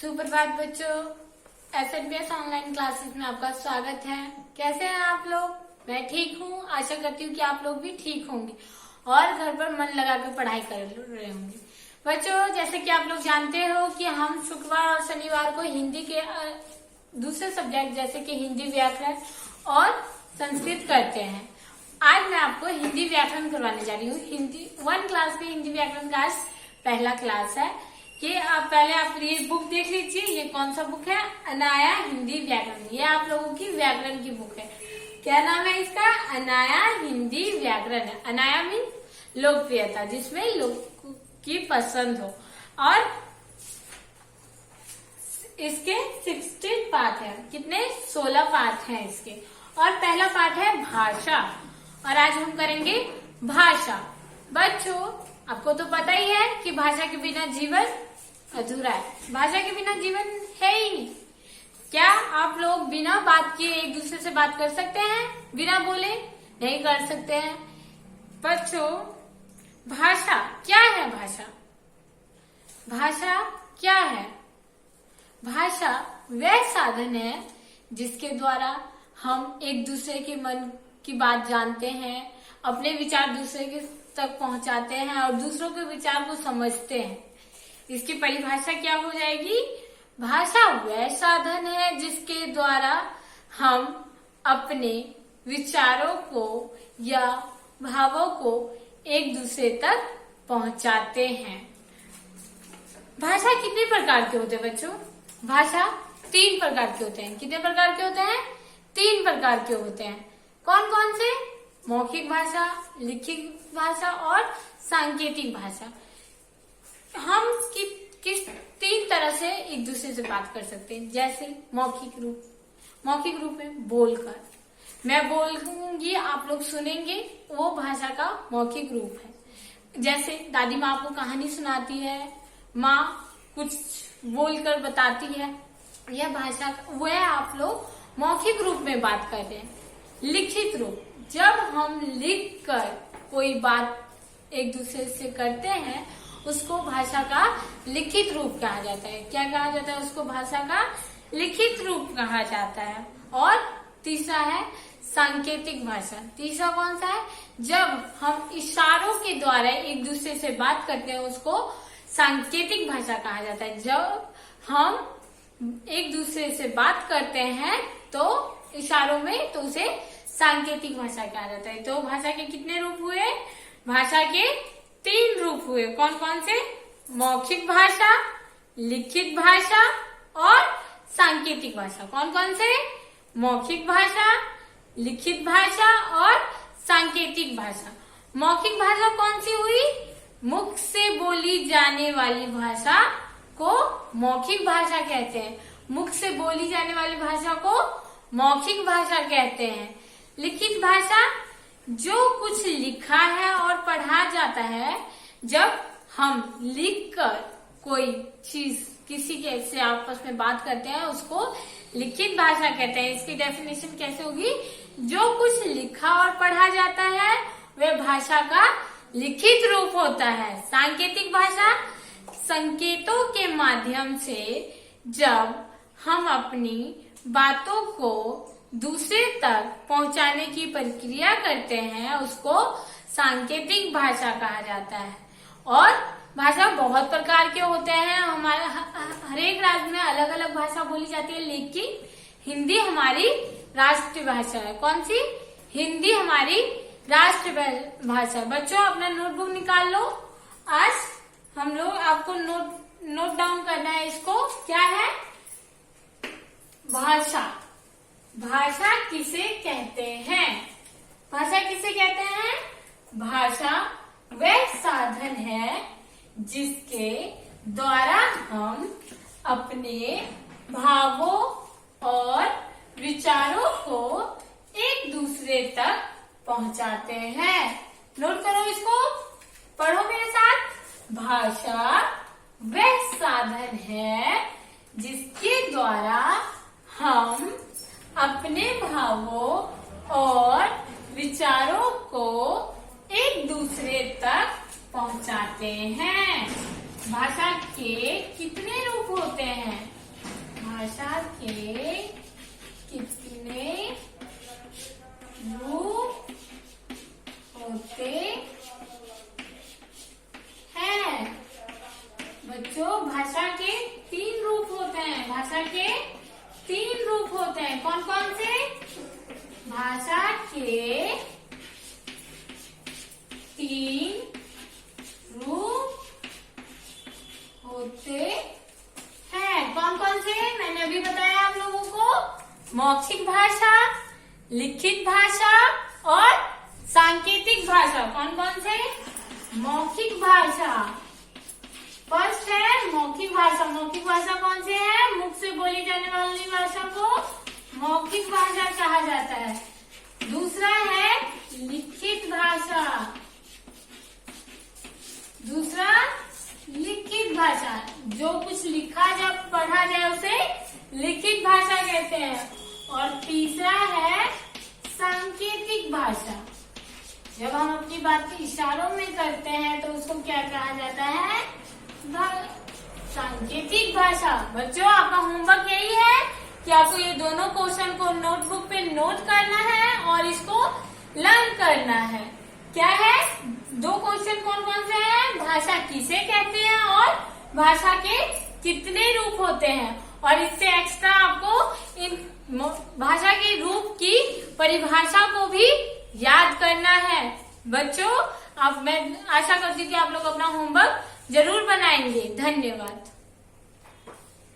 सुप्रभात बच्चों, SNPS online classes में आपका स्वागत है। कैसे हैं आप लोग? मैं ठीक हूँ। आशा करती हूँ कि आप लोग भी ठीक होंगे और घर पर मन लगाकर पढ़ाई कर रहे होंगे। बच्चों, जैसे कि आप लोग जानते हो कि हम शुक्रवार और शनिवार को हिंदी के दूसरे सब्जेक्ट जैसे कि हिंदी व्याकरण और संस्कृत करते हैं। आज मैं आपको हिंदी व्याकरण करवाने जा रही हूँ। हिंदी 1 क्लास में हिंदी व्याकरण का आज पहला क्लास है। ये आप ये बुक देख लीजिए। ये कौन सा बुक है? अनाया हिंदी व्याकरण। ये आप लोगों की व्याकरण की बुक है। क्या नाम है इसका? अनाया हिंदी व्याकरण है। अनाया मीन लोकप्रियता, जिसमें लोग की पसंद हो। और इसके 16 पाठ है। कितने? 16 पाठ हैं इसके। और पहला पाठ है भाषा। और आज हम करेंगे भाषा। बच्चों, आपको तो पता ही है कि भाषा के बिना जीवन अधूरा है। भाषा के बिना जीवन है ही नहीं। क्या आप लोग बिना बात किए एक दूसरे से बात कर सकते हैं? बिना बोले नहीं कर सकते हैं। बच्चों, भाषा क्या है? भाषा क्या है? भाषा वह साधन है जिसके द्वारा हम एक दूसरे के मन की बात जानते हैं, अपने विचार दूसरे के तक पहुंचाते हैं और दूसरों के विचार को समझते हैं। इसकी परिभाषा क्या हो जाएगी? भाषा वह साधन है जिसके द्वारा हम अपने विचारों को या भावों को एक दूसरे तक पहुंचाते हैं। भाषा कितने प्रकार के होते हैं बच्चों? भाषा 3 प्रकार के होते हैं। कितने प्रकार के होते हैं? 3 प्रकार के होते हैं। कौन कौन से? मौखिक भाषा, लिखित भाषा और सांकेतिक भाषा। हम किस 3 तरह से एक दूसरे से बात कर सकते हैं। जैसे मौखिक रूप में बोलकर, मैं बोलूंगी, आप लोग सुनेंगे, वो भाषा का मौखिक रूप है। जैसे दादी माँ आपको कहानी सुनाती है, माँ कुछ बोलकर बताती है, यह भाषा वह आप लोग मौखिक रूप में बात कर रहे हैं। लिखित रूप, जब हम लिख कर कोई बात एक दूसरे से करते हैं, उसको भाषा का लिखित रूप कहा जाता है। क्या कहा जाता है? उसको भाषा का लिखित रूप कहा जाता है। और तीसरा है सांकेतिक भाषा। तीसरा कौन सा है? जब हम इशारों के द्वारा एक दूसरे से बात करते हैं, उसको सांकेतिक भाषा कहा जाता है। जब हम एक दूसरे से बात करते हैं तो इशारों में, तो उसे सांकेतिक भाषा कहा जाता है। तो भाषा के कितने रूप हुए? भाषा के 3 रूप हुए। कौन कौन से? मौखिक भाषा, लिखित भाषा और सांकेतिक भाषा। कौन कौन से? मौखिक भाषा, लिखित भाषा और सांकेतिक भाषा। मौखिक भाषा कौन सी हुई? मुख से बोली जाने वाली भाषा को मौखिक भाषा कहते हैं। मुख से बोली जाने वाली भाषा को मौखिक भाषा कहते हैं। लिखित भाषा, जो कुछ लिखा है और पढ़ा जाता है, जब हम लिखकर कोई चीज किसी के से आपस में बात करते हैं, उसको लिखित भाषा कहते हैं। इसकी डेफिनेशन कैसे होगी? जो कुछ लिखा और पढ़ा जाता है वह भाषा का लिखित रूप होता है। सांकेतिक भाषा, संकेतों के माध्यम से जब हम अपनी बातों को दूसरे तक पहुंचाने की प्रक्रिया करते हैं, उसको सांकेतिक भाषा कहा जाता है। और भाषा बहुत प्रकार के होते हैं। हमारे हर एक राज्य में अलग अलग भाषा बोली जाती है, लेकिन हिंदी हमारी राष्ट्रीय भाषा है। कौन सी? हिंदी हमारी राष्ट्रीय भाषा। बच्चों, अपना नोटबुक निकाल लो। आज हम लोग आपको नोट डाउन करना है। इसको क्या है? भाषा। भाषा किसे कहते हैं? भाषा किसे कहते हैं? भाषा वह साधन है जिसके द्वारा हम अपने भावों और विचारों को एक दूसरे तक पहुंचाते हैं। नोट करो इसको, पढ़ो मेरे साथ। भाषा वह साधन है जिसके द्वारा हम अपने भावों और विचारों को एक दूसरे तक पहुंचाते हैं। भाषा के कितने रूप होते हैं? भाषा के कितने रूप होते हैं? बच्चों, भाषा के 3 रूप होते हैं। भाषा के 3 रूप होते हैं। कौन कौन से? भाषा के 3 रूप होते हैं। कौन कौन से? मैंने अभी बताया आप लोगों को। मौखिक भाषा, लिखित भाषा और सांकेतिक भाषा। कौन कौन से? मौखिक भाषा। फर्स्ट है मौखिक भाषा। मौखिक भाषा कौन से है? मुख से बोली जाने वाली भाषा को मौखिक भाषा कहा जाता है। दूसरा है लिखित भाषा। दूसरा लिखित भाषा, जो कुछ लिखा जब पढ़ा जाए उसे लिखित भाषा कहते हैं। और तीसरा है सांकेतिक भाषा। जब हम अपनी बात इशारों में करते हैं तो उसको क्या कहा जाता है? सांकेतिक भाषा। बच्चों, आपका होमवर्क यही है कि आपको ये दोनों क्वेश्चन को नोटबुक पे नोट करना है और इसको लर्न करना है। क्या है? 2 क्वेश्चन कौन कौन से हैं? भाषा किसे कहते हैं और भाषा के कितने रूप होते हैं। और इससे एक्स्ट्रा आपको इन भाषा के रूप की परिभाषा को भी याद करना है। बच्चों, मैं आशा करती हूँ कि आप लोग अपना होमवर्क जरूर बनाएंगे। धन्यवाद।